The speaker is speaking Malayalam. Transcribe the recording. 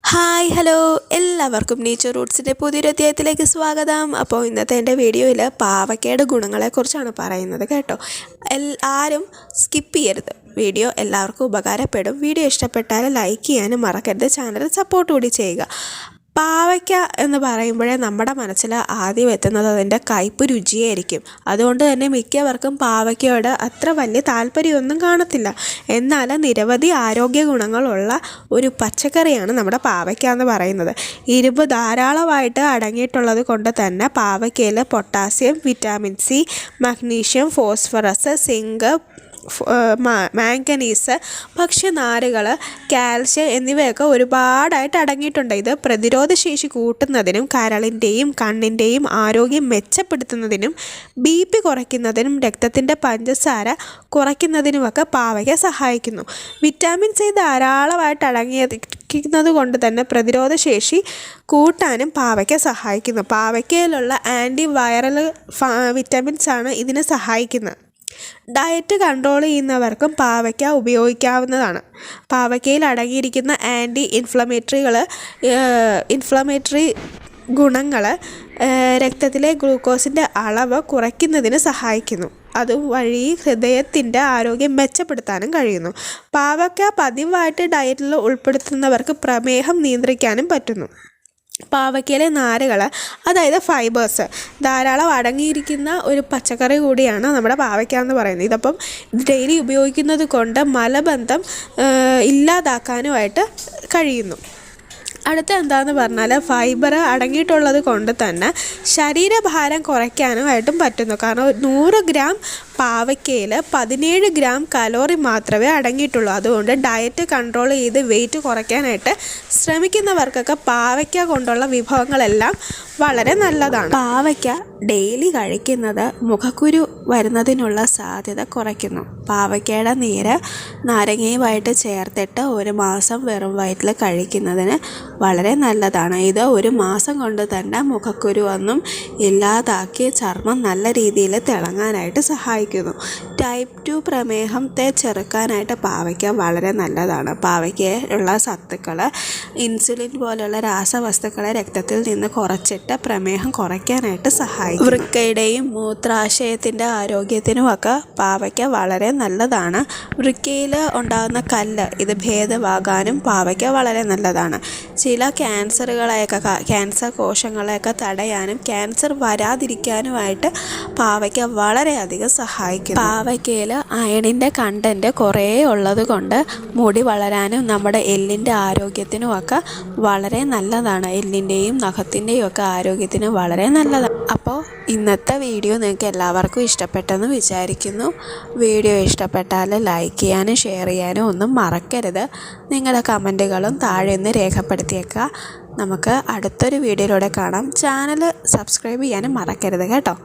ഹായ് ഹലോ എല്ലാവർക്കും നേച്ചർ റൂട്ട്സിൻ്റെ പുതിയൊരു അധ്യായത്തിലേക്ക് സ്വാഗതം. അപ്പോൾ ഇന്നത്തെ എൻ്റെ വീഡിയോയിൽ പാവയ്ക്കയുടെ ഗുണങ്ങളെക്കുറിച്ചാണ് പറയുന്നത് കേട്ടോ. ആരും സ്കിപ്പ് ചെയ്യരുത്. വീഡിയോ എല്ലാവർക്കും ഉപകാരപ്പെടും. വീഡിയോ ഇഷ്ടപ്പെട്ടാൽ ലൈക്ക് ചെയ്യാനും മറക്കരുത്. ചാനൽ സപ്പോർട്ട് കൂടി ചെയ്യുക. പാവയ്ക്ക എന്ന് പറയുമ്പോഴേ നമ്മുടെ മനസ്സിൽ ആദ്യം എത്തുന്നത് അതിൻ്റെ കയ്പ്പ് രുചിയായിരിക്കും. അതുകൊണ്ട് തന്നെ മിക്കവർക്കും പാവയ്ക്കയോട് അത്ര വലിയ താല്പര്യമൊന്നും കാണത്തില്ല. എന്നാൽ നിരവധി ആരോഗ്യ ഗുണങ്ങളുള്ള ഒരു പച്ചക്കറിയാണ് നമ്മുടെ പാവയ്ക്ക എന്ന് പറയുന്നത്. ഇരുമ്പ് ധാരാളമായിട്ട് അടങ്ങിയിട്ടുള്ളത് കൊണ്ട് തന്നെ പാവയ്ക്കയിൽ potassium, vitamin C, magnesium, phosphorus, zinc, manganese, ഭക്ഷ്യനാരുകൾ, കാൽഷ്യം എന്നിവയൊക്കെ ഒരുപാടായിട്ട് അടങ്ങിയിട്ടുണ്ട്. ഇത് പ്രതിരോധശേഷി കൂട്ടുന്നതിനും കരളിൻ്റെയും കണ്ണിൻ്റെയും ആരോഗ്യം മെച്ചപ്പെടുത്തുന്നതിനും BP കുറയ്ക്കുന്നതിനും രക്തത്തിൻ്റെ പഞ്ചസാര കുറയ്ക്കുന്നതിനുമൊക്കെ പാവയ്ക്ക സഹായിക്കുന്നു. വിറ്റാമിൻ സി ധാരാളമായിട്ട് അടങ്ങിയിരിക്കുന്നത് കൊണ്ട് തന്നെ പ്രതിരോധശേഷി കൂട്ടാനും പാവയ്ക്ക സഹായിക്കുന്നു. പാവയ്ക്കയിലുള്ള ആൻറ്റി വൈറൽ വിറ്റാമിൻസാണ് ഇതിനെ സഹായിക്കുന്നത്. ഡയറ്റ് കൺട്രോൾ ചെയ്യുന്നവർക്കും പാവയ്ക്ക ഉപയോഗിക്കാവുന്നതാണ്. പാവയ്ക്കയിൽ അടങ്ങിയിരിക്കുന്ന ആൻറ്റി ഇൻഫ്ലമേറ്ററി ഗുണങ്ങൾ രക്തത്തിലെ ഗ്ലൂക്കോസിൻ്റെ അളവ് കുറയ്ക്കുന്നതിന് സഹായിക്കുന്നു. അതുവഴി ഹൃദയത്തിൻ്റെ ആരോഗ്യം മെച്ചപ്പെടുത്താനും കഴിയുന്നു. പാവയ്ക്ക പതിവായിട്ട് ഡയറ്റിൽ ഉൾപ്പെടുത്തുന്നവർക്ക് പ്രമേഹം നിയന്ത്രിക്കാനും പറ്റുന്നു. പാവയ്ക്കയിലെ നാരുകൾ, അതായത് ഫൈബേഴ്സ്, ധാരാളം അടങ്ങിയിരിക്കുന്ന ഒരു പച്ചക്കറി കൂടിയാണ് നമ്മുടെ പാവയ്ക്ക എന്ന് പറയുന്നത്. ഇതപ്പം ഡെയിലി ഉപയോഗിക്കുന്നത് കൊണ്ട് മലബന്ധം ഇല്ലാതാക്കാനുമായിട്ട് കഴിയുന്നു. അടുത്ത എന്താണെന്ന് പറഞ്ഞാൽ ഫൈബർ അടങ്ങിയിട്ടുള്ളത് കൊണ്ട് തന്നെ ശരീരഭാരം കുറയ്ക്കാനുമായിട്ടും പറ്റുന്നു. കാരണം 100 ഗ്രാം പാവയ്ക്കയിൽ 17 ഗ്രാം കലോറി മാത്രമേ അടങ്ങിയിട്ടുള്ളൂ. അതുകൊണ്ട് ഡയറ്റ് കൺട്രോൾ ചെയ്ത് വെയിറ്റ് കുറയ്ക്കാനായിട്ട് ശ്രമിക്കുന്നവർക്കൊക്കെ പാവയ്ക്ക കൊണ്ടുള്ള വിഭവങ്ങളെല്ലാം വളരെ നല്ലതാണ്. പാവയ്ക്ക ഡെയിലി കഴിക്കുന്നത് മുഖക്കുരു വരുന്നതിനുള്ള സാധ്യത കുറയ്ക്കുന്നു. പാവയ്ക്കയുടെ നീര് നാരങ്ങയുമായിട്ട് ചേർത്തിട്ട് 1 മാസം വെറും വയറ്റിൽ കഴിക്കുന്നതിന് വളരെ നല്ലതാണ്. ഇത് 1 മാസം കൊണ്ട് തന്നെ മുഖക്കുരു ഒന്നും ഇല്ലാതാക്കി ചർമ്മം നല്ല രീതിയിൽ തിളങ്ങാനായിട്ട് സഹായിക്കുന്നു. ടൈപ്പ് 2 പ്രമേഹത്തെ ചെറുക്കാനായിട്ട് പാവയ്ക്ക വളരെ നല്ലതാണ്. പാവയ്ക്കയിലുള്ള സത്തുക്കൾ ഇൻസുലിൻ പോലെയുള്ള രാസവസ്തുക്കളെ രക്തത്തിൽ നിന്ന് കുറച്ചിട്ട് പ്രമേഹം കുറയ്ക്കാനായിട്ട് സഹായിക്കും. വൃക്കയുടെയും മൂത്രാശയത്തിൻ്റെ ആരോഗ്യത്തിനുമൊക്കെ പാവയ്ക്ക വളരെ നല്ലതാണ്. വൃക്കയിൽ ഉണ്ടാകുന്ന കല്ല് ഇത് ഭേദമാകാനും പാവയ്ക്ക വളരെ നല്ലതാണ്. ചില ക്യാൻസർ കോശങ്ങളെയൊക്കെ തടയാനും ക്യാൻസർ വരാതിരിക്കാനുമായിട്ട് പാവയ്ക്ക വളരെയധികം സഹായിക്കും. പാവയ്ക്കയിൽ അയണിൻ്റെ കണ്ടൻറ്റ് കുറേ ഉള്ളത് കൊണ്ട് മുടി വളരാനും നമ്മുടെ എല്ലിൻ്റെ ആരോഗ്യത്തിനുമൊക്കെ വളരെ നല്ലതാണ്. എല്ലിൻ്റെയും നഖത്തിൻ്റെയും ഒക്കെ ആരോഗ്യത്തിന് വളരെ നല്ലതാണ്. അപ്പോൾ ഇന്നത്തെ വീഡിയോ നിങ്ങൾക്ക് എല്ലാവർക്കും ഇഷ്ടപ്പെട്ടെന്ന് വിചാരിക്കുന്നു. വീഡിയോ ഇഷ്ടപ്പെട്ടാൽ ലൈക്ക് ചെയ്യാനും ഷെയർ ചെയ്യാനും ഒന്നും മറക്കരുത്. നിങ്ങളുടെ കമൻറ്റുകളും താഴെ ഒന്ന് രേഖപ്പെടുത്തിയേക്കുക. നമുക്ക് അടുത്തൊരു വീഡിയോയിലൂടെ കാണാം. ചാനൽ സബ്സ്ക്രൈബ് ചെയ്യാനും മറക്കരുത് കേട്ടോ.